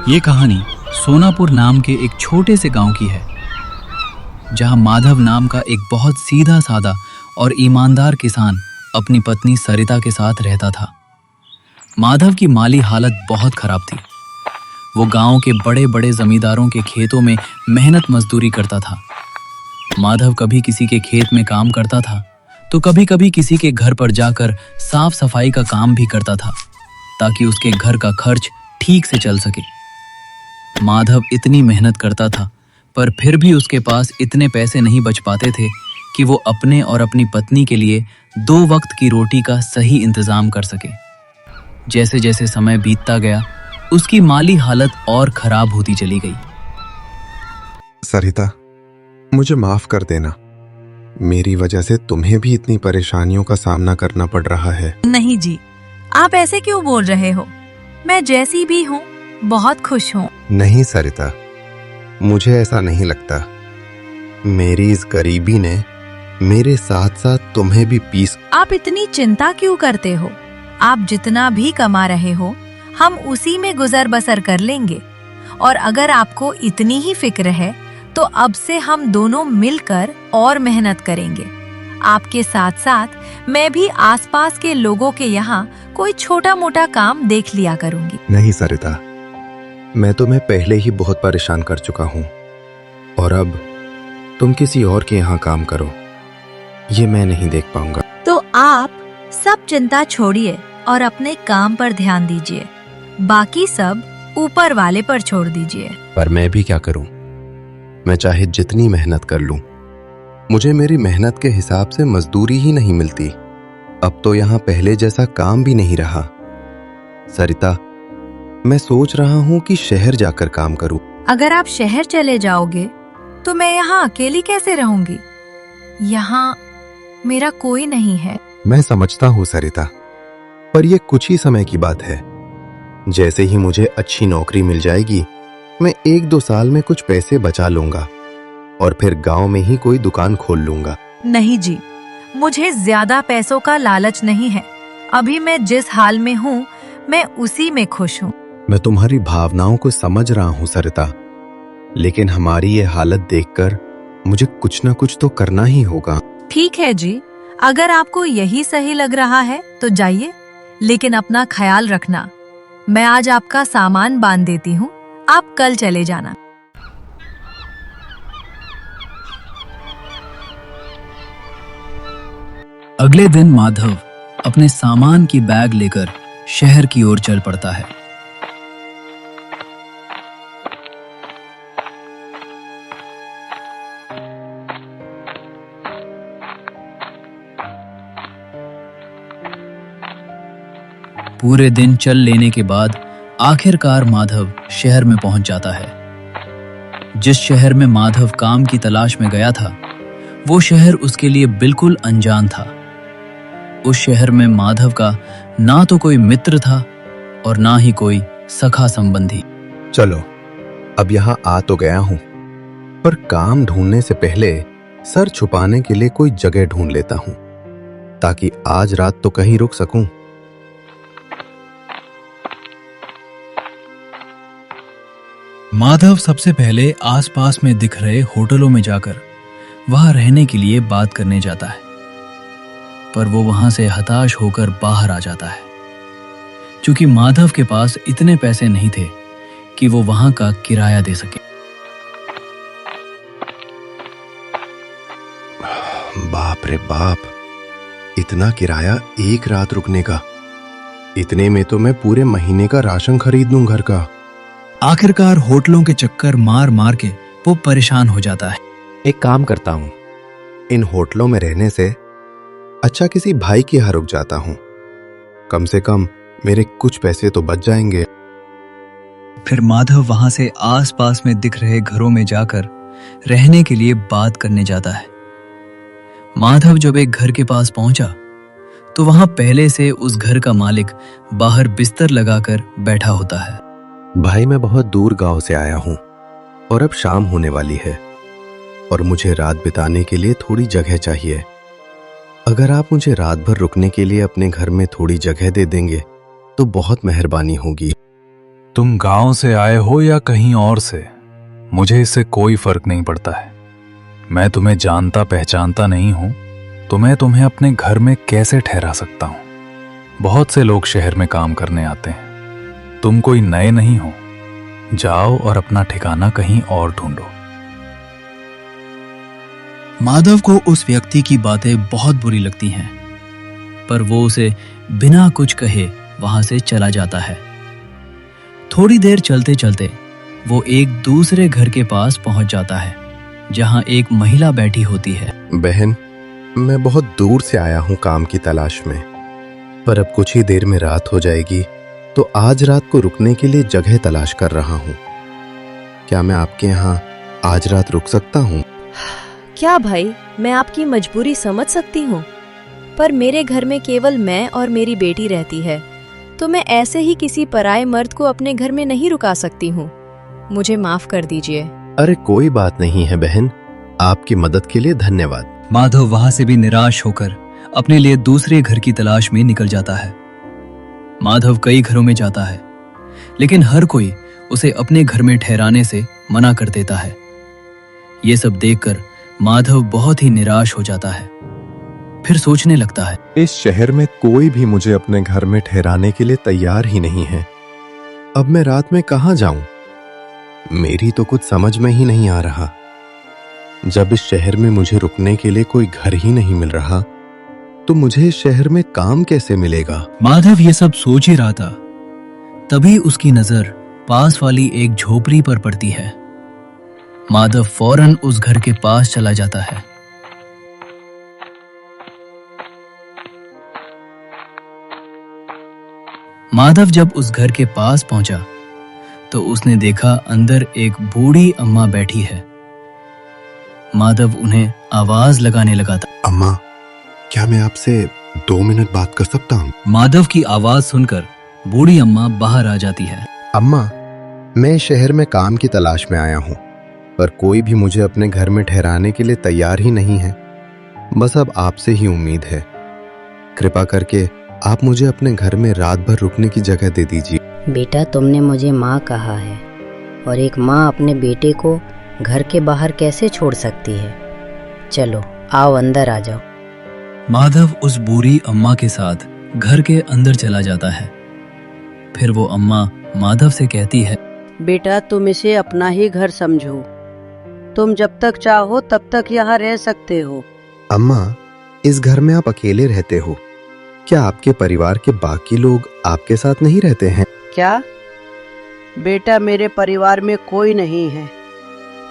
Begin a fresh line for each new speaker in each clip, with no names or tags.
ये कहानी सोनापुर नाम के एक छोटे से गांव की है, जहां माधव नाम का एक बहुत सीधा साधा और ईमानदार किसान अपनी पत्नी सरिता के साथ रहता था। माधव की माली हालत बहुत खराब थी। वो गांव के बड़े बड़े जमींदारों के खेतों में मेहनत मजदूरी करता था। माधव कभी किसी के खेत में काम करता था तो कभी कभी किसी के घर पर जाकर साफ सफाई का काम भी करता था, ताकि उसके घर का खर्च ठीक से चल सके। माधव इतनी मेहनत करता था, पर फिर भी उसके पास इतने पैसे नहीं बच पाते थे कि वो अपने और अपनी पत्नी के लिए 2 वक्त की रोटी का सही इंतजाम कर सके। जैसे जैसे समय बीतता गया, उसकी माली हालत और खराब होती चली गई।
सरिता, मुझे माफ कर देना। मेरी वजह से तुम्हें भी इतनी परेशानियों का सामना करना पड़ रहा है।
नहीं जी, आप ऐसे क्यों बोल रहे हो? मैं जैसी भी हूँ बहुत खुश हूँ।
नहीं सरिता, मुझे ऐसा नहीं लगता। मेरी इस गरीबी ने मेरे साथ साथ तुम्हें भी पीस।
आप इतनी चिंता क्यों करते हो? आप जितना भी कमा रहे हो, हम उसी में गुजर बसर कर लेंगे। और अगर आपको इतनी ही फिक्र है तो अब से हम दोनों मिलकर और मेहनत करेंगे। आपके साथ साथ मैं भी आसपास के लोगों के यहाँ कोई छोटा मोटा काम देख लिया करूँगी।
नहीं सरिता, मैं तुम्हें पहले ही बहुत परेशान कर चुका हूँ, और अब तुम किसी और के यहाँ काम करो, ये मैं नहीं देख पाऊंगा।
तो आप सब चिंता छोड़िए और अपने काम पर ध्यान दीजिए। बाकी सब ऊपर वाले पर छोड़ दीजिए।
पर मैं भी क्या करूं? मैं चाहे जितनी मेहनत कर लूं, मुझे मेरी मेहनत के हिसाब से मजदूरी ही नहीं मिलती। अब तो यहाँ पहले जैसा काम भी नहीं रहा। सरिता, मैं सोच रहा हूँ कि शहर जाकर काम करूं।
अगर आप शहर चले जाओगे तो मैं यहाँ अकेली कैसे रहूंगी? यहाँ मेरा कोई नहीं है।
मैं समझता हूँ सरिता, पर यह कुछ ही समय की बात है। जैसे ही मुझे अच्छी नौकरी मिल जाएगी, मैं 1-2 साल में कुछ पैसे बचा लूंगा और फिर गांव में ही कोई दुकान खोल लूंगा।
नहीं जी, मुझे ज्यादा पैसों का लालच नहीं है। अभी मैं जिस हाल में हूँ, मैं उसी में खुश हूँ।
मैं तुम्हारी भावनाओं को समझ रहा हूँ सरिता, लेकिन हमारी ये हालत देखकर मुझे कुछ न कुछ तो करना ही होगा।
ठीक है जी, अगर आपको यही सही लग रहा है तो जाइए, लेकिन अपना ख्याल रखना। मैं आज आपका सामान बांध देती हूँ, आप कल चले जाना।
अगले दिन माधव अपने सामान की बैग लेकर शहर की ओर चल पड़ता है। पूरे दिन चल लेने के बाद आखिरकार माधव शहर में पहुंच जाता है। जिस शहर में माधव काम की तलाश में गया था, वो शहर उसके लिए बिल्कुल अनजान था। उस शहर में माधव का ना तो कोई मित्र था और ना ही कोई सखा संबंधी।
चलो, अब यहाँ आ तो गया हूँ, पर काम ढूंढने से पहले सर छुपाने के लिए कोई जगह ढूंढ लेता हूँ, ताकि आज रात तो कहीं रुक सकूं।
माधव सबसे पहले आसपास में दिख रहे होटलों में जाकर वहां रहने के लिए बात करने जाता है, पर वो वहां से हताश होकर बाहर आ जाता है, क्योंकि माधव के पास इतने पैसे नहीं थे कि वो वहां का किराया दे सके।
बाप रे बाप, इतना किराया एक रात रुकने का! इतने में तो मैं पूरे महीने का राशन खरीद लूं घर का।
आखिरकार होटलों के चक्कर मार मार के वो परेशान हो जाता है।
एक काम करता हूँ, इन होटलों में रहने से अच्छा किसी भाई के यहाँ रुक जाता हूँ। कम से कम मेरे कुछ पैसे तो बच जाएंगे।
फिर माधव वहां से आसपास में दिख रहे घरों में जाकर रहने के लिए बात करने जाता है। माधव जब एक घर के पास पहुंचा तो वहां पहले से उस घर का मालिक बाहर बिस्तर लगाकर बैठा होता है।
भाई, मैं बहुत दूर गांव से आया हूँ और अब शाम होने वाली है और मुझे रात बिताने के लिए थोड़ी जगह चाहिए। अगर आप मुझे रात भर रुकने के लिए अपने घर में थोड़ी जगह दे देंगे तो बहुत मेहरबानी होगी।
तुम गांव से आए हो या कहीं और से, मुझे इससे कोई फर्क नहीं पड़ता है। मैं तुम्हें जानता पहचानता नहीं हूं तो मैं तुम्हें अपने घर में कैसे ठहरा सकता हूं? बहुत से लोग शहर में काम करने आते हैं, तुम कोई नए नहीं हो। जाओ और अपना ठिकाना कहीं और ढूंढो।
माधव को उस व्यक्ति की बातें बहुत बुरी लगती हैं, पर वो उसे बिना कुछ कहे वहां से चला जाता है। थोड़ी देर चलते चलते वो एक दूसरे घर के पास पहुंच जाता है, जहां एक महिला बैठी होती है।
बहन, मैं बहुत दूर से आया हूँ काम की तलाश में, पर अब कुछ ही देर में रात हो जाएगी, तो आज रात को रुकने के लिए जगह तलाश कर रहा हूँ। क्या मैं आपके यहाँ आज रात रुक सकता हूँ?
क्या भाई, मैं आपकी मजबूरी समझ सकती हूँ, पर मेरे घर में केवल मैं और मेरी बेटी रहती है, तो मैं ऐसे ही किसी पराये मर्द को अपने घर में नहीं रुका सकती हूँ। मुझे माफ कर दीजिए।
अरे कोई बात नहीं है बहन, आपकी मदद के लिए धन्यवाद।
माधव वहां से भी निराश होकर अपने लिए दूसरे घर की तलाश में निकल जाता है। माधव कई घरों में जाता है, लेकिन हर कोई उसे अपने घर में ठहराने से मना कर देता है। ये सब देखकर माधव बहुत ही निराश हो जाता है। फिर सोचने लगता है,
इस शहर में कोई भी मुझे अपने घर में ठहराने के लिए तैयार ही नहीं है। अब मैं रात में कहाँ जाऊं? मेरी तो कुछ समझ में ही नहीं आ रहा। जब इस शहर में मुझे रुकने के लिए कोई घर ही नहीं मिल रहा, तो मुझे इस शहर में काम कैसे मिलेगा?
माधव ये सब सोच ही रहा था, तभी उसकी नजर पास वाली एक झोपड़ी पर पड़ती है। माधव फौरन उस घर के पास चला जाता है। माधव जब उस घर के पास पहुंचा तो उसने देखा अंदर एक बूढ़ी अम्मा बैठी है। माधव उन्हें आवाज लगाने लगा था।
अम्मा, क्या मैं आपसे 2 मिनट बात कर सकता हूँ?
माधव की आवाज सुनकर बूढ़ी अम्मा बाहर आ जाती है।
अम्मा, मैं इस शहर में काम की तलाश में आया हूँ, पर कोई भी मुझे अपने घर में ठहराने के लिए तैयार ही नहीं है। बस अब आपसे ही उम्मीद है। कृपा करके आप मुझे अपने घर में रात भर रुकने की जगह दे दीजिए।
बेटा, तुमने मुझे माँ कहा है, और एक माँ अपने बेटे को घर के बाहर कैसे छोड़ सकती है? चलो आओ, अंदर आ जाओ।
माधव उस बूढ़ी अम्मा के साथ घर के अंदर चला जाता है। फिर वो अम्मा माधव से कहती है,
बेटा, तुम इसे अपना ही घर समझो। तुम जब तक चाहो तब तक यहाँ रह सकते हो।
अम्मा, इस घर में आप अकेले रहते हो? क्या आपके परिवार के बाकी लोग आपके साथ नहीं रहते हैं?
क्या? बेटा, मेरे परिवार में कोई नहीं है।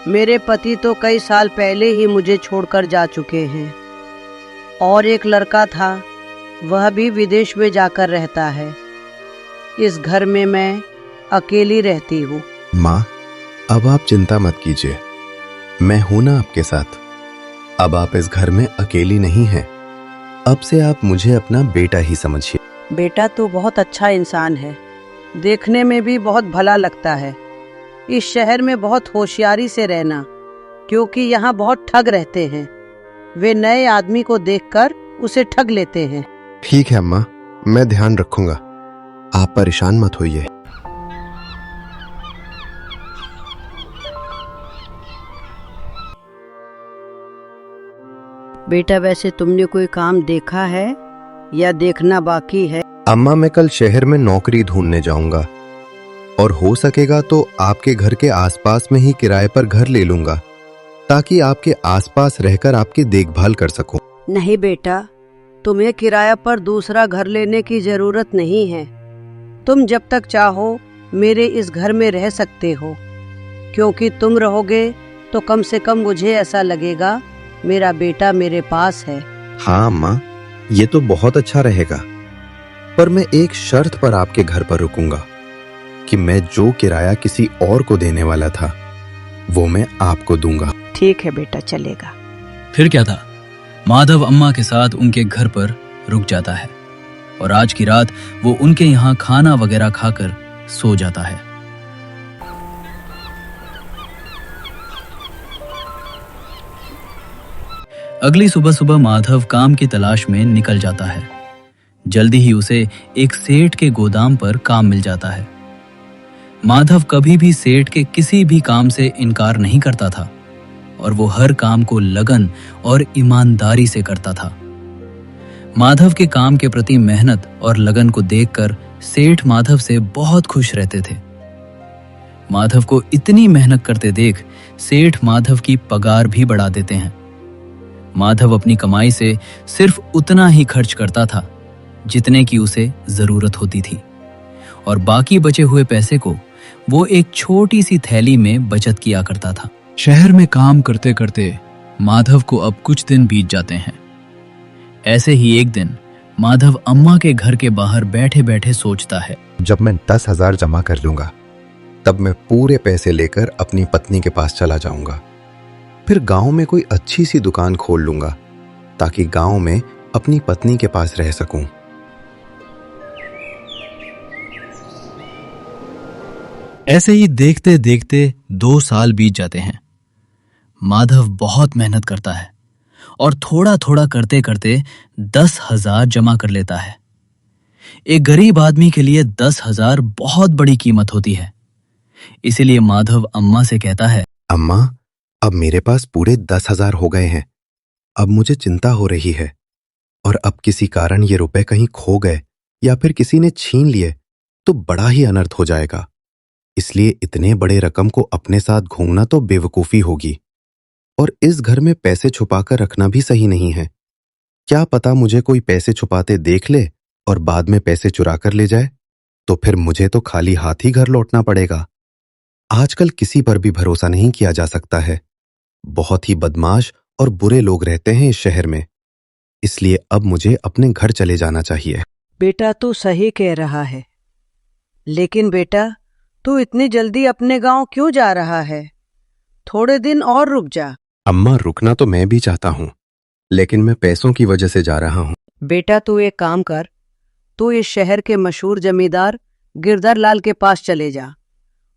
मेरे पति तो कई साल पहले ही मुझे छोड़कर जा चुके हैं, और एक लड़का था, वह भी विदेश में जाकर रहता है। इस घर में मैं अकेली रहती हूँ।
माँ, अब आप चिंता मत कीजिए, मैं हूं ना आपके साथ। अब आप इस घर में अकेली नहीं हैं। अब से आप मुझे अपना बेटा ही समझिए।
बेटा तो बहुत अच्छा इंसान है, देखने में भी बहुत भला लगता है। इस शहर में बहुत होशियारी से रहना, क्योंकि यहाँ बहुत ठग रहते हैं। वे नए आदमी को देखकर उसे ठग लेते हैं।
ठीक है अम्मा, मैं ध्यान रखूंगा। आप परेशान मत होइए।
बेटा, वैसे तुमने कोई काम देखा है या देखना बाकी है?
अम्मा, मैं कल शहर में नौकरी ढूंढने जाऊंगा, और हो सकेगा तो आपके घर के आसपास में ही किराए पर घर ले लूंगा, ताकि आपके आसपास रहकर आपकी देखभाल कर सकूं।
नहीं बेटा, तुम्हें किराया पर दूसरा घर लेने की जरूरत नहीं है। तुम जब तक चाहो मेरे इस घर में रह सकते हो, क्योंकि तुम रहोगे तो कम से कम मुझे ऐसा लगेगा मेरा बेटा मेरे पास है।
हाँ अम्मा, ये तो बहुत अच्छा रहेगा, पर मैं एक शर्त पर आपके घर पर रुकूंगा कि मैं जो किराया किसी और को देने वाला था, वो मैं आपको दूंगा।
ठीक है बेटा, चलेगा।
फिर क्या था, माधव अम्मा के साथ उनके घर पर रुक जाता है, और आज की रात वो उनके यहाँ खाना वगैरह खाकर सो जाता है। अगली सुबह सुबह माधव काम की तलाश में निकल जाता है। जल्दी ही उसे एक सेठ के गोदाम पर काम मिल जाता है। माधव कभी भी सेठ के किसी भी काम से इनकार नहीं करता था और वो हर काम को लगन और ईमानदारी से करता था। माधव के काम के प्रति मेहनत और लगन को देखकर सेठ माधव से बहुत खुश रहते थे। माधव को इतनी मेहनत करते देख सेठ माधव की पगार भी बढ़ा देते हैं। माधव अपनी कमाई से सिर्फ उतना ही खर्च करता था जितने की उसे जरूरत होती थी और बाकी बचे हुए पैसे को वो एक छोटी सी थैली में बचत किया करता था। शहर में काम करते करते माधव को अब कुछ दिन बीत जाते हैं। ऐसे ही एक दिन माधव अम्मा के घर के बाहर बैठे बैठे सोचता है,
जब मैं 10,000 जमा कर लूंगा तब मैं पूरे पैसे लेकर अपनी पत्नी के पास चला जाऊंगा। फिर गांव में कोई अच्छी सी दुकान खोल लूंगा ताकि गांव में अपनी पत्नी के पास रह सकूं।
ऐसे ही देखते देखते 2 साल बीत जाते हैं। माधव बहुत मेहनत करता है और थोड़ा थोड़ा करते करते 10,000 जमा कर लेता है। एक गरीब आदमी के लिए 10,000 बहुत बड़ी कीमत होती है। इसीलिए माधव अम्मा से कहता है,
अम्मा, अब मेरे पास पूरे 10,000 हो गए हैं। अब मुझे चिंता हो रही है और अब किसी कारण ये रुपए कहीं खो गए या फिर किसी ने छीन लिए तो बड़ा ही अनर्थ हो जाएगा। इसलिए इतने बड़े रकम को अपने साथ घूमना तो बेवकूफी होगी और इस घर में पैसे छुपाकर रखना भी सही नहीं है। क्या पता मुझे कोई पैसे छुपाते देख ले और बाद में पैसे चुरा कर ले जाए, तो फिर मुझे तो खाली हाथ ही घर लौटना पड़ेगा। आजकल किसी पर भी भरोसा नहीं किया जा सकता है। बहुत ही बदमाश और बुरे लोग रहते हैं इस शहर में। इसलिए अब मुझे अपने घर चले जाना चाहिए।
बेटा तू सही कह रहा है, लेकिन बेटा तू इतनी जल्दी अपने गांव क्यों जा रहा है? थोड़े दिन और रुक जा।
अम्मा, रुकना तो मैं भी चाहता हूँ, लेकिन मैं पैसों की वजह से जा रहा हूँ।
बेटा तू एक काम कर, तू इस शहर के मशहूर जमींदार गिरधर लाल के पास चले जा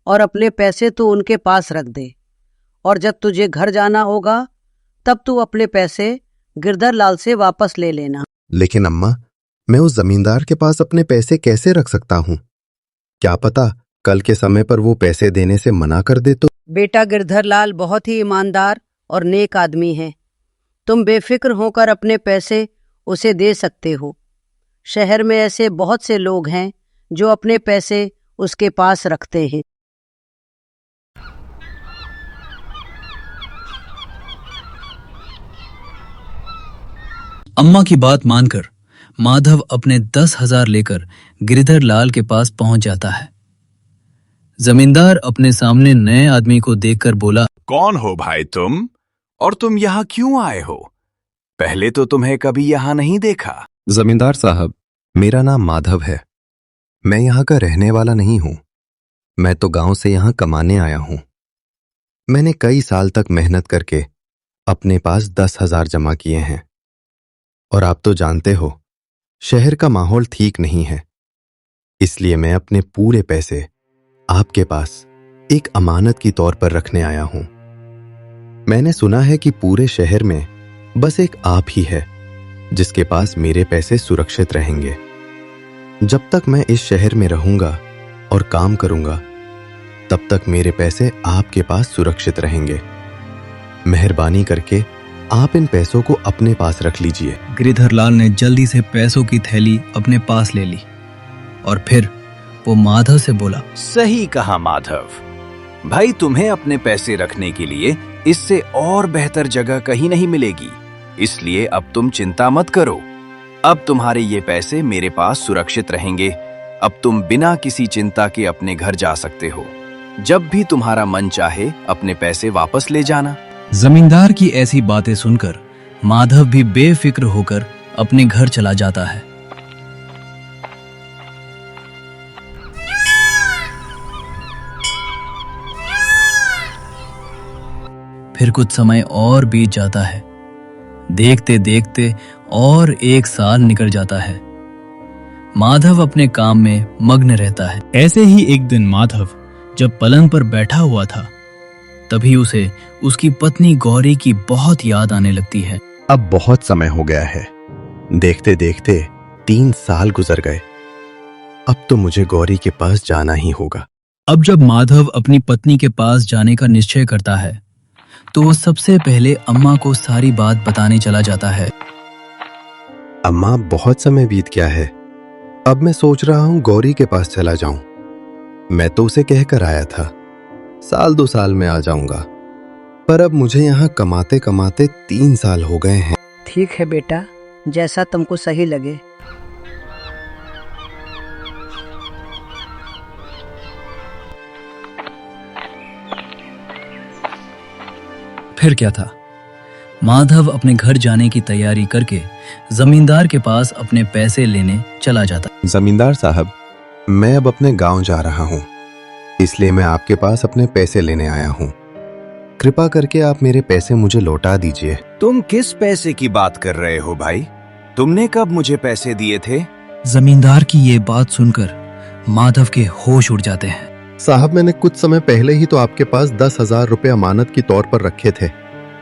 और अपने पैसे तू उनके पास रख दे, और जब तुझे घर जाना होगा तब तू अपने पैसे गिरधर लाल से वापस ले लेना।
लेकिन अम्मा, मैं उस जमींदार के पास अपने पैसे कैसे रख सकता हूँ? क्या पता कल के समय पर वो पैसे देने से मना कर दे तो।
बेटा गिरधर लाल बहुत ही ईमानदार और नेक आदमी है। तुम बेफिक्र होकर अपने पैसे उसे दे सकते हो। शहर में ऐसे बहुत से लोग हैं जो अपने पैसे उसके पास रखते हैं।
अम्मा की बात मानकर माधव अपने 10,000 लेकर गिरधर लाल के पास पहुंच जाता है। जमींदार अपने सामने नए आदमी को देखकर बोला,
कौन हो भाई तुम, और तुम यहाँ क्यों आए हो? पहले तो तुम्हें कभी यहाँ नहीं देखा।
जमींदार साहब, मेरा नाम माधव है। मैं यहाँ का रहने वाला नहीं हूँ। मैं तो गांव से यहाँ कमाने आया हूँ। मैंने कई साल तक मेहनत करके अपने पास 10,000 जमा किए हैं, और आप तो जानते हो शहर का माहौल ठीक नहीं है। इसलिए मैं अपने पूरे पैसे आपके पास एक अमानत की तौर पर रखने आया हूं। मैंने सुना है कि पूरे शहर में बस एक आप ही है जिसके पास मेरे पैसे सुरक्षित रहेंगे। जब तक मैं इस शहर में रहूंगा और काम करूंगा, तब तक मेरे पैसे आपके पास सुरक्षित रहेंगे। मेहरबानी करके आप इन पैसों को अपने पास रख लीजिए।
गिरधर लाल ने जल्दी से पैसों की थैली अपने पास ले ली और फिर वो माधव से बोला,
सही कहा माधव भाई, तुम्हें अपने पैसे रखने के लिए इससे और बेहतर जगह कहीं नहीं मिलेगी। इसलिए अब तुम चिंता मत करो। अब तुम्हारे ये पैसे मेरे पास सुरक्षित रहेंगे। अब तुम बिना किसी चिंता के अपने घर जा सकते हो। जब भी तुम्हारा मन चाहे अपने पैसे वापस ले जाना।
जमींदार की ऐसी बातें सुनकर माधव भी बेफिक्र होकर अपने घर चला जाता है। फिर कुछ समय और बीत जाता है। देखते देखते और 1 साल निकल जाता है। माधव अपने काम में मग्न रहता है। ऐसे ही एक दिन माधव जब पलंग पर बैठा हुआ था, तभी उसे उसकी पत्नी गौरी की बहुत याद आने लगती है।
अब बहुत समय हो गया है। देखते देखते 3 साल गुजर गए। अब तो मुझे गौरी के पास जाना ही होगा।
अब जब माधव अपनी पत्नी के पास जाने का निश्चय करता है तो वो सबसे पहले अम्मा को सारी बात बताने चला जाता है।
अम्मा, बहुत समय बीत गया है। अब मैं सोच रहा हूं गौरी के पास चला जाऊं। मैं तो उसे कहकर आया था 1-2 साल में आ जाऊंगा, पर अब मुझे यहाँ कमाते कमाते 3 साल हो गए हैं।
ठीक है बेटा, जैसा तुमको सही लगे।
फिर क्या था, माधव अपने घर जाने की तैयारी करके जमींदार के पास अपने पैसे लेने चला जाता।
जमींदार साहब, मैं अब अपने गांव जा रहा हूँ, इसलिए मैं आपके पास अपने पैसे लेने आया हूँ। कृपा करके आप मेरे पैसे मुझे लौटा दीजिए।
तुम किस पैसे की बात कर रहे हो भाई? तुमने कब मुझे पैसे दिए थे?
जमींदार की ये बात सुनकर माधव के होश उड़ जाते हैं।
साहब, मैंने कुछ समय पहले ही तो आपके पास 10,000 रुपए अमानत की तौर पर रखे थे।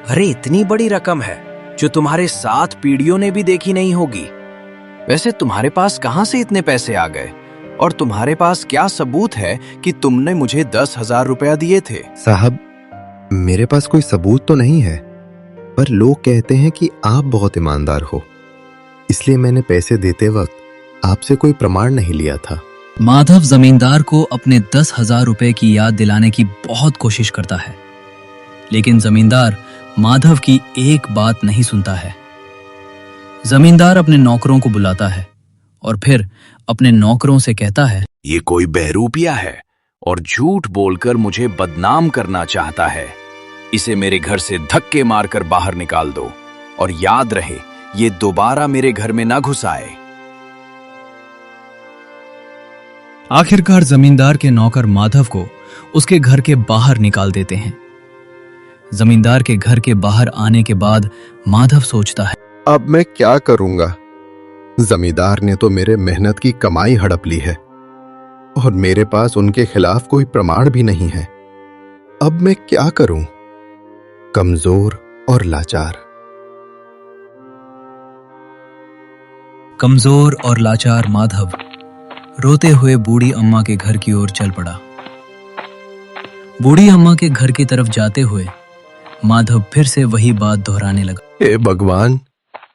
अरे इतनी बड़ी रकम है जो तुम्हारे 7 पीढ़ियों ने भी देखी नहीं होगी। वैसे तुम्हारे पास कहां से इतने पैसे आ गए? और तुम्हारे पास क्या सबूत है कि तुमने मुझे 10,000 रुपया दिए थे?
साहब, मेरे पास कोई सबूत तो नहीं है, पर लोग कहते हैं कि आप बहुत ईमानदार हो, इसलिए मैंने पैसे देते वक्त आपसे कोई प्रमाण नहीं लिया था।
माधव जमींदार को अपने 10,000 रुपए की याद दिलाने की बहुत कोशिश करता है, लेकिन जमींदार माधव की एक बात नहीं सुनता है। जमींदार अपने नौकरों को बुलाता है और फिर अपने नौकरों से कहता है,
ये कोई बहरूपिया है और झूठ बोलकर मुझे बदनाम करना चाहता है। इसे मेरे घर से धक्के मारकर बाहर निकाल दो और याद रहे ये दोबारा मेरे घर में ना घुस आए।
आखिरकार जमींदार के नौकर माधव को उसके घर के बाहर निकाल देते हैं। जमींदार के घर के बाहर आने के बाद माधव सोचता है,
अब मैं क्या करूंगा? जमींदार ने तो मेरे मेहनत की कमाई हड़प ली है और मेरे पास उनके खिलाफ कोई प्रमाण भी नहीं है। अब मैं क्या करूं? कमजोर और लाचार।
कमजोर और लाचार माधव रोते हुए बूढ़ी अम्मा के घर की ओर चल पड़ा। बूढ़ी अम्मा के घर की तरफ जाते हुए माधव फिर से वही बात दोहराने लगा।
हे भगवान,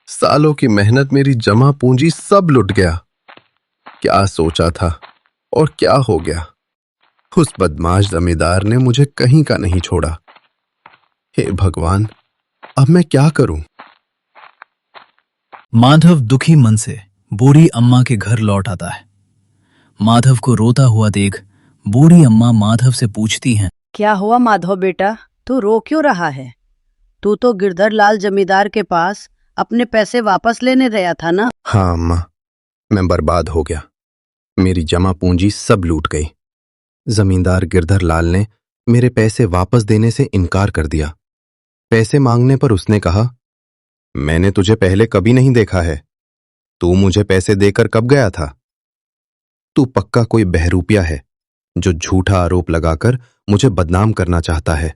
सालों की मेहनत, मेरी जमा पूंजी सब लुट गया। क्या सोचा था और क्या हो गया? उस बदमाश जमींदार ने मुझे कहीं का नहीं छोड़ा। हे भगवान, अब मैं क्या करूं?
माधव दुखी मन से बूढ़ी अम्मा के घर लौट आता है। माधव को रोता हुआ देख बूढ़ी अम्मा माधव से पूछती हैं,
क्या हुआ माधव बेटा, तू रो क्यों रहा है? तू तो गिरधर लाल जमींदार के पास अपने पैसे वापस लेने गया था ना?
हाँ अम्मा, मैं बर्बाद हो गया। मेरी जमा पूंजी सब लूट गई। जमींदार गिरधर लाल ने मेरे पैसे वापस देने से इनकार कर दिया। पैसे मांगने पर उसने कहा, मैंने तुझे पहले कभी नहीं देखा है, तू मुझे पैसे देकर कब गया था? तू पक्का कोई बहरूपिया है जो झूठा आरोप लगाकर मुझे बदनाम करना चाहता है।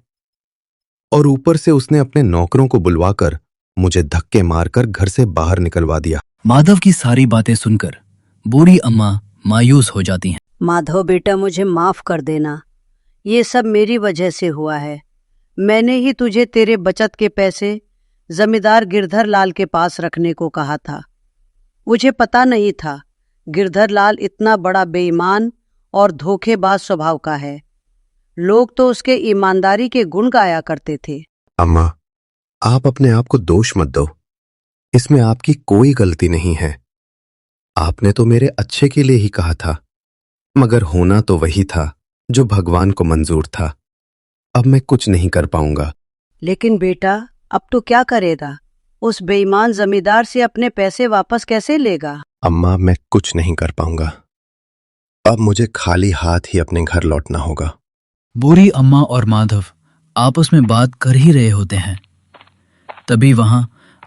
और ऊपर से उसने अपने नौकरों को बुलवाकर मुझे धक्के मारकर घर से बाहर निकलवा दिया।
माधव की सारी बातें सुनकर बूढ़ी अम्मा मायूस हो जाती हैं।
माधव बेटा, मुझे माफ कर देना, ये सब मेरी वजह से हुआ है। मैंने ही तुझे तेरे बचत के पैसे जमींदार गिरधर लाल के पास रखने को कहा था। मुझे पता नहीं था गिरधर लाल इतना बड़ा बेईमान और धोखेबाज स्वभाव का है। लोग तो उसके ईमानदारी के गुण गाया करते थे।
अम्मा, आप अपने आप को दोष मत दो, इसमें आपकी कोई गलती नहीं है। आपने तो मेरे अच्छे के लिए ही कहा था, मगर होना तो वही था जो भगवान को मंजूर था। अब मैं कुछ नहीं कर पाऊंगा।
लेकिन बेटा, अब तो क्या करेगा? उस बेईमान जमींदार से अपने पैसे वापस कैसे लेगा?
अम्मा, मैं कुछ नहीं कर पाऊंगा। अब मुझे खाली हाथ ही अपने घर लौटना होगा।
बूढ़ी अम्मा और माधव आपस में बात कर ही रहे होते हैं, तभी वहां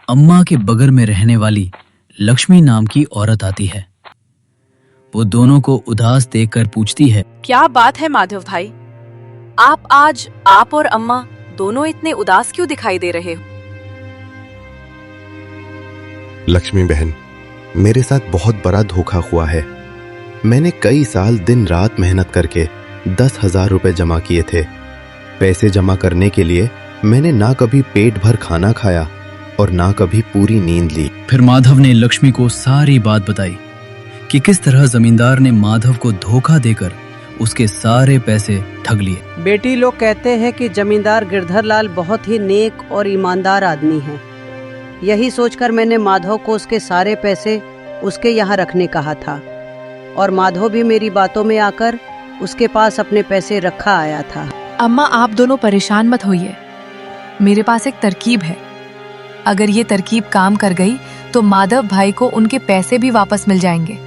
अम्मा के बगल में रहने वाली लक्ष्मी नाम की औरत आती है। वो दोनों को उदास देखकर पूछती है,
क्या बात है माधव भाई, आप और अम्मा दोनों इतने उदास क्यों दिखाई दे रहे हो?
लक्ष्मी बहन, मेरे साथ बहुत बड़ा धोखा हुआ है। मैंने कई साल दिन रात मेहनत करके 10,000 रुपए जमा किए थे। पैसे जमा करने के लिए मैंने ना कभी पेट भर खाना खाया और ना कभी पूरी नींद ली।
फिर माधव ने लक्ष्मी को सारी बात बताई कि किस तरह जमींदार ने माधव को धोखा देकर उसके सारे पैसे ठग लिए।
बेटी, लोग कहते हैं कि जमींदार गिरधर लाल बहुत ही नेक और ईमानदार आदमी है। यही सोचकर मैंने माधव को उसके सारे पैसे उसके यहाँ रखने कहा था और माधव भी मेरी बातों में आकर उसके पास अपने पैसे रखा आया था।
अम्मा, आप दोनों परेशान मत होइए। मेरे पास एक तरकीब है। अगर ये तरकीब काम कर गई तो माधव भाई को उनके पैसे भी वापस मिल जाएंगे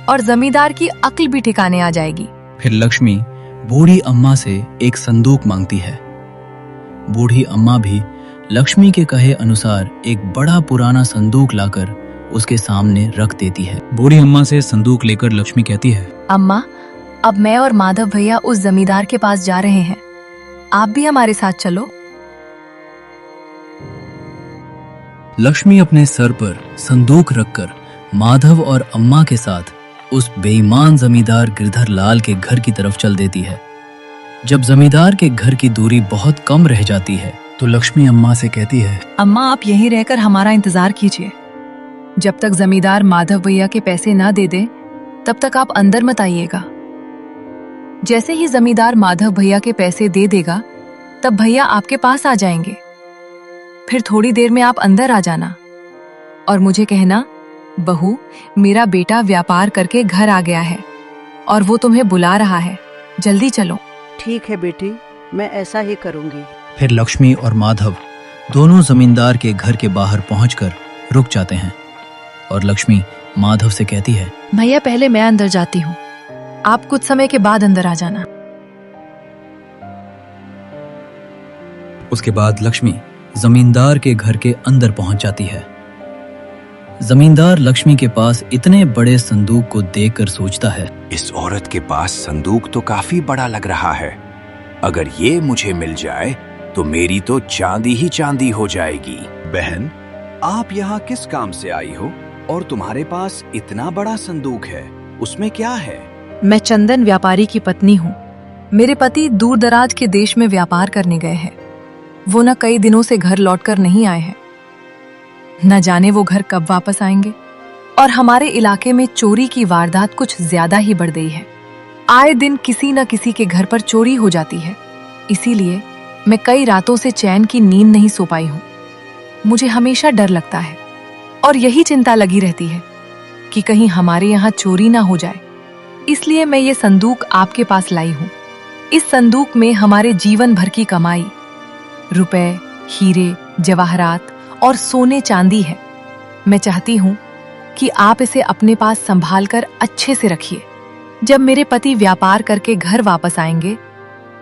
और जमींदार की अक्ल भी ठिकाने आ जाएगी।
फिर लक्ष्मी बूढ़ी अम्मा से एक संदूक मांगती है। बूढ़ी अम्मा भी लक्ष्मी के कहे अनुसार एक बड़ा पुराना संदूक लाकर उसके सामने रख देती है। बूढ़ी अम्मा से संदूक लेकर लक्ष्मी कहती है,
अम्मा, अब मैं और माधव भैया उस जमींदार के पास जा रहे हैं, आप भी हमारे साथ चलो।
लक्ष्मी अपने सर पर संदूक रखकर माधव और अम्मा के साथ उस बेईमान जमींदार गिरधर लाल के घर की तरफ चल देती है। जब जमींदार के घर की दूरी बहुत कम रह जाती है तो लक्ष्मी अम्मा से कहती है,
अम्मा, आप यहीं रहकर हमारा इंतजार कीजिए। जब तक जमींदार माधव भैया के पैसे ना दे दे तब तक आप अंदर मत आइएगा। जैसे ही जमींदार माधव भैया के पैसे दे देगा तब भैया आपके पास आ जाएंगे। फिर थोड़ी देर में आप अंदर आ जाना और मुझे कहना, बहू, मेरा बेटा व्यापार करके घर आ गया है और वो तुम्हें बुला रहा है, जल्दी चलो।
ठीक है बेटी, मैं ऐसा ही करूंगी।
फिर लक्ष्मी और माधव दोनों जमींदार के घर के बाहर पहुंचकर रुक जाते हैं और लक्ष्मी माधव से कहती है,
भैया, पहले मैं अंदर जाती हूँ, आप कुछ समय के बाद अंदर आ जाना।
उसके बाद लक्ष्मी जमींदार के घर के अंदर पहुंच जाती है। जमींदार लक्ष्मी के पास इतने बड़े संदूक को देखकर सोचता है,
इस औरत के पास संदूक तो काफी बड़ा लग रहा है। अगर ये मुझे मिल जाए तो मेरी तो चांदी ही चांदी हो जाएगी। बहन, आप यहाँ किस काम से आई हो और तुम्हारे पास इतना बड़ा संदूक है, उसमें क्या है?
मैं चंदन व्यापारी की पत्नी हूँ। मेरे पति दूर दराज के देश में व्यापार करने गए हैं। वो न कई दिनों से घर लौटकर नहीं आए हैं। न जाने वो घर कब वापस आएंगे। और हमारे इलाके में चोरी की वारदात कुछ ज्यादा ही बढ़ गई है। आए दिन किसी न किसी के घर पर चोरी हो जाती है। इसीलिए मैं कई रातों से चैन की नींद नहीं सो पाई हूँ। मुझे हमेशा डर लगता है और यही चिंता लगी रहती है कि कहीं हमारे यहाँ चोरी ना हो जाए। इसलिए मैं ये संदूक आपके पास लाई हूँ। इस संदूक में हमारे जीवन भर की कमाई, रुपए, हीरे, जवाहरात और सोने चांदी है। मैं चाहती हूँ कि आप इसे अपने पास संभाल कर अच्छे से रखिए। जब मेरे पति व्यापार करके घर वापस आएंगे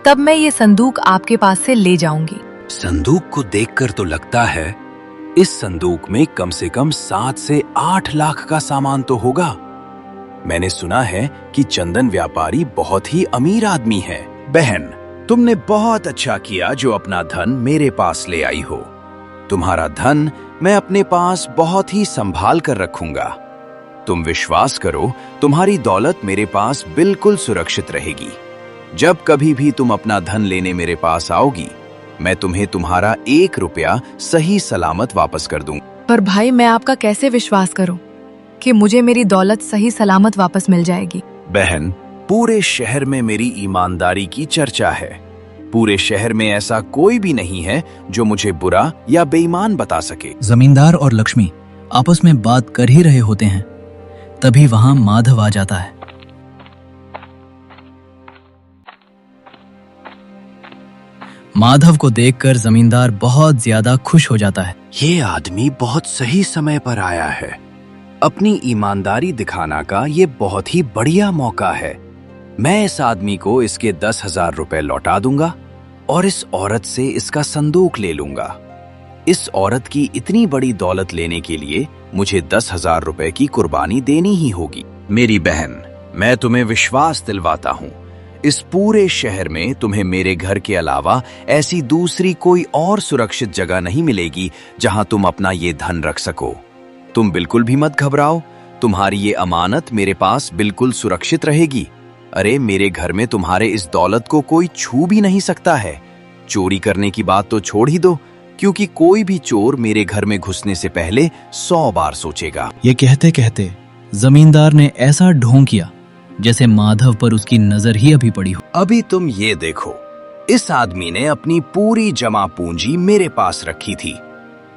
तब मैं ये संदूक आपके पास से ले जाऊंगी।
संदूक को देखकर तो लगता है इस संदूक में कम से कम 7 से 8 लाख का सामान तो होगा। मैंने सुना है कि चंदन व्यापारी बहुत ही अमीर आदमी है। बहन, तुमने बहुत अच्छा किया जो अपना धन मेरे पास ले आई हो। तुम्हारा धन मैं अपने पास बहुत ही संभाल कर रखूंगा। तुम विश्वास करो, तुम्हारी दौलत मेरे पास बिल्कुल सुरक्षित रहेगी। जब कभी भी तुम अपना धन लेने मेरे पास आओगी, मैं तुम्हें तुम्हारा 1 रुपया सही सलामत वापस कर दूं।
पर भाई, मैं आपका कैसे विश्वास करूं कि मुझे मेरी दौलत सही सलामत वापस मिल जाएगी?
बहन, पूरे शहर में मेरी ईमानदारी की चर्चा है। पूरे शहर में ऐसा कोई भी नहीं है जो मुझे बुरा या बेईमान बता सके।
जमींदार और लक्ष्मी आपस में बात कर ही रहे होते हैं, तभी वहां माधव आ जाता है। माधव को देखकर जमींदार बहुत ज्यादा खुश हो जाता है।
ये आदमी बहुत सही समय पर आया है। अपनी ईमानदारी दिखाना का ये बहुत ही बढ़िया मौका है। मैं इस आदमी को इसके 10,000 रुपए लौटा दूंगा और इस औरत से इसका संदूक ले लूंगा। इस औरत की इतनी बड़ी दौलत लेने के लिए मुझे 10,000 रुपए की कुर्बानी देनी ही होगी। मेरी बहन, मैं तुम्हें विश्वास दिलवाता हूँ, इस पूरे शहर में तुम्हें मेरे घर के अलावा ऐसी दूसरी कोई और सुरक्षित जगह नहीं मिलेगी जहां तुम अपना ये धन रख सको। तुम बिल्कुल भी मत घबराओ, तुम्हारी ये अमानत मेरे पास बिल्कुल सुरक्षित रहेगी। अरे मेरे घर में तुम्हारे इस दौलत को कोई छू भी नहीं सकता है। चोरी करने की बात तो छोड़ ही दो, क्योंकि कोई भी चोर मेरे घर में घुसने से पहले 100 बार सोचेगा।
ये कहते कहते जमींदार ने ऐसा ढोंग किया जैसे माधव पर उसकी नजर ही अभी पड़ी हो।
अभी तुम ये देखो, इस आदमी ने अपनी पूरी जमा पूंजी मेरे पास रखी थी।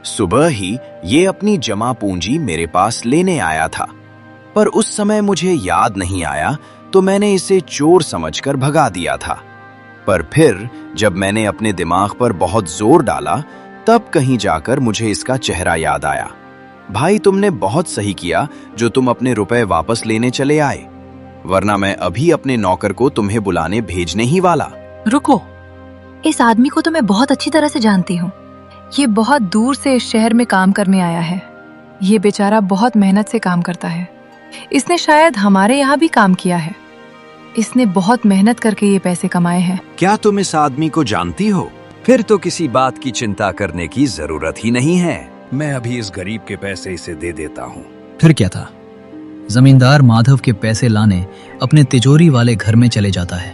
सुबह ही ये अपनी जमा पूंजी मेरे पास लेने आया था, पर उस समय मुझे याद नहीं आया तो मैंने इसे चोर समझकर भगा दिया था। पर फिर जब मैंने अपने दिमाग पर बहुत जोर डाला तब कहीं जाकर मुझे इसका चेहरा याद आया। भाई तुमने बहुत सही किया जो तुम अपने रुपए वापस लेने चले आए, वरना मैं अभी अपने नौकर को तुम्हें बुलाने भेजने ही वाला।
रुको, इस आदमी को तो मैं बहुत अच्छी तरह से जानती हूँ। ये बहुत दूर से इस शहर में काम करने आया है। ये बेचारा बहुत मेहनत से काम करता है। इसने शायद हमारे यहाँ भी काम किया है। इसने बहुत मेहनत करके ये पैसे कमाए हैं।
क्या तुम इस आदमी को जानती हो? फिर तो किसी बात की चिंता करने की जरूरत ही नहीं है। मैं अभी इस गरीब के पैसे इसे दे देता हूँ।
फिर क्या था, जमींदार माधव के पैसे लाने अपने तिजोरी वाले घर में चले जाता है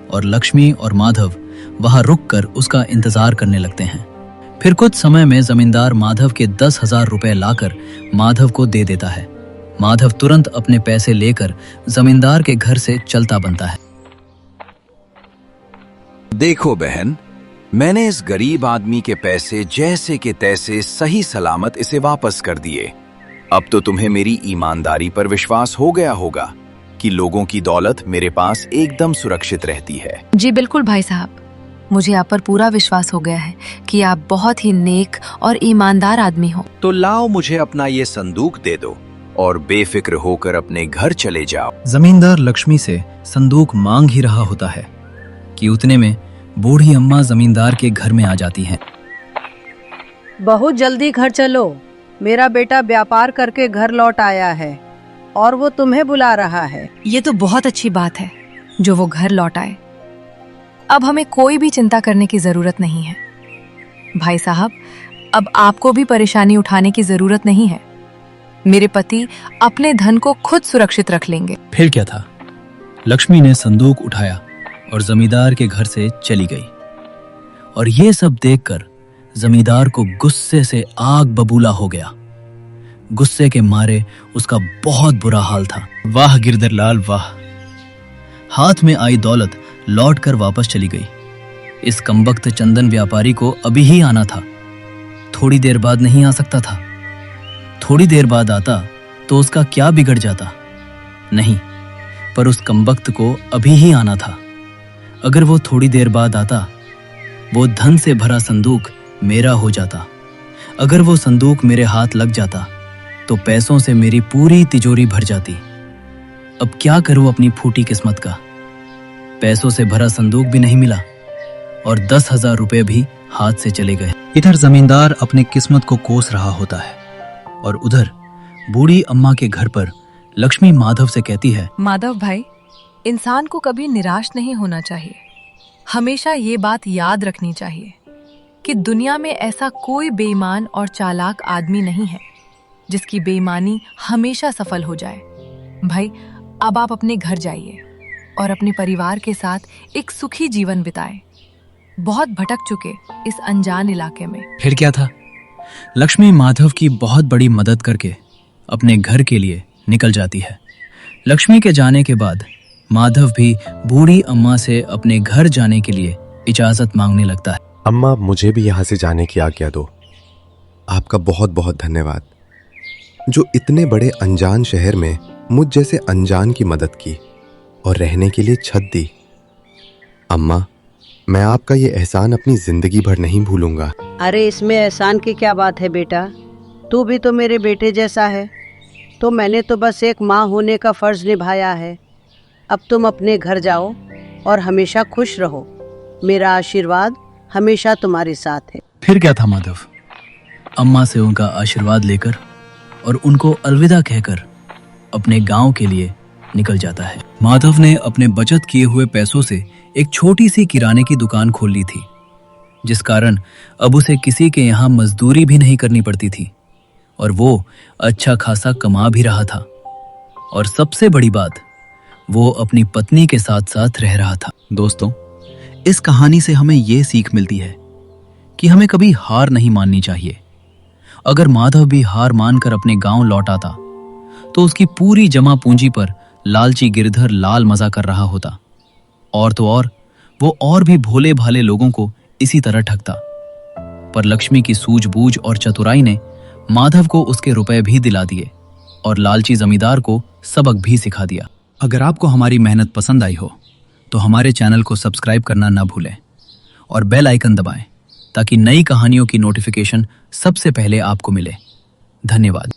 और लक्ष्मी और माधव वहां रुककर उसका इंतजार करने लगते हैं। फिर कुछ समय में जमींदार माधव के 10,000 रुपए लाकर माधव को दे देता है। माधव तुरंत अपने पैसे लेकर जमींदार के घर से चलता बनता है।
देखो बहन, मैंने इस गरीब आदमी के पैसे जैसे के तैसे सही सलामत इसे वापस कर दिए। अब तो तुम्हें मेरी ईमानदारी पर विश्वास हो गया होगा कि लोगों की दौलत मेरे पास एकदम सुरक्षित रहती है।
जी बिल्कुल भाई साहब, मुझे आप पर पूरा विश्वास हो गया है कि आप बहुत ही नेक और ईमानदार आदमी हो।
तो लाओ मुझे अपना ये संदूक दे दो और बेफिक्र होकर अपने घर चले जाओ।
जमींदार लक्ष्मी से संदूक मांग ही रहा होता है कि उतने में बूढ़ी अम्मा जमींदार के घर में आ जाती हैं।
बहुत जल्दी घर चलो, मेरा बेटा व्यापार करके घर लौट आया है और वो तुम्हें बुला रहा है।
ये तो बहुत अच्छी बात है जो वो घर लौट आए। अब हमें कोई भी चिंता करने की जरूरत नहीं है। भाई साहब, अब आपको भी परेशानी उठाने की जरूरत नहीं है। मेरे पति अपने धन को खुद सुरक्षित रख लेंगे।
फिर क्या था, लक्ष्मी ने संदूक उठाया और जमींदार के घर से चली गई। और ये सब देखकर जमींदार को गुस्से से आग बबूला हो गया। गुस्से के मारे उसका बहुत बुरा हाल था। वाह गिरधरलाल वाह, हाथ में आई दौलत लौटकर वापस चली गई। इस कमबख्त चंदन व्यापारी को अभी ही आना था, थोड़ी देर बाद नहीं आ सकता था। थोड़ी देर बाद आता तो उसका क्या बिगड़ जाता? नहीं, पर उस कमबख्त को अभी ही आना था। अगर वो थोड़ी देर बाद आता, वो धन से भरा संदूक मेरा हो जाता। अगर वो संदूक मेरे हाथ लग जाता तो पैसों से मेरी पूरी तिजोरी भर जाती। अब क्या करूं अपनी फूटी किस्मत का? पैसों से भरा संदूक भी नहीं मिला और 10,000 रुपए भी हाथ से चले गए। इधर जमींदार अपने किस्मत को कोस रहा होता है और उधर बूढ़ी अम्मा के घर पर लक्ष्मी माधव से कहती है,
माधव भाई, इंसान को कभी निराश नहीं होना चाहिए। हमेशा ये बात याद रखनी चाहिए कि दुनिया में ऐसा कोई बेईमान और चालाक आदमी नहीं है जिसकी बेईमानी हमेशा सफल हो जाए। भाई, अब आप अपने घर जाइए और अपने परिवार के साथ एक सुखी जीवन बिताएं। बहुत भटक चुके इस अनजान इलाके में।
फिर क्या था, लक्ष्मी माधव की बहुत बड़ी मदद करके अपने घर के लिए निकल जाती है। लक्ष्मी के जाने के बाद माधव भी बूढ़ी अम्मा से अपने घर जाने के लिए इजाजत मांगने लगता है।
अम्मा, मुझे भी यहाँ से जाने की आज्ञा दो। आपका बहुत बहुत धन्यवाद जो इतने बड़े अनजान शहर में मुझ जैसे अनजान की मदद की और रहने के लिए छत दी। अम्मा, मैं आपका ये एहसान अपनी जिंदगी भर नहीं भूलूंगा।
अरे इसमें एहसान की क्या बात है बेटा, तू भी तो मेरे बेटे जैसा है। तो मैंने तो बस एक माँ होने का फर्ज निभाया है। अब तुम अपने घर जाओ और हमेशा खुश रहो। मेरा आशीर्वाद हमेशा तुम्हारे साथ है।
फिर क्या था, माधव अम्मा से उनका आशीर्वाद लेकर और उनको अलविदा कहकर अपने गांव के लिए निकल जाता है। माधव ने अपने बचत किए हुए पैसों से एक छोटी सी किराने की दुकान खोल ली थी, जिस कारण अब उसे किसी के यहाँ मजदूरी भी नहीं करनी पड़ती थी और वो अच्छा खासा कमा भी रहा था। और सबसे बड़ी बात, वो अपनी पत्नी के साथ साथ रह रहा था। दोस्तों, इस कहानी से हमें ये सीख मिलती है कि हमें कभी हार नहीं माननी चाहिए। अगर माधव भी हार मानकर अपने गांव लौट आता तो उसकी पूरी जमा पूंजी पर लालची गिरधर लाल मजा कर रहा होता, और तो और वो और भी भोले भाले लोगों को इसी तरह ठगता। पर लक्ष्मी की सूझबूझ और चतुराई ने माधव को उसके रुपए भी दिला दिए और लालची जमींदार को सबक भी सिखा दिया। अगर आपको हमारी मेहनत पसंद आई हो तो हमारे चैनल को सब्सक्राइब करना ना भूलें और बेल आइकन दबाएं ताकि नई कहानियों की नोटिफिकेशन सबसे पहले आपको मिले। धन्यवाद।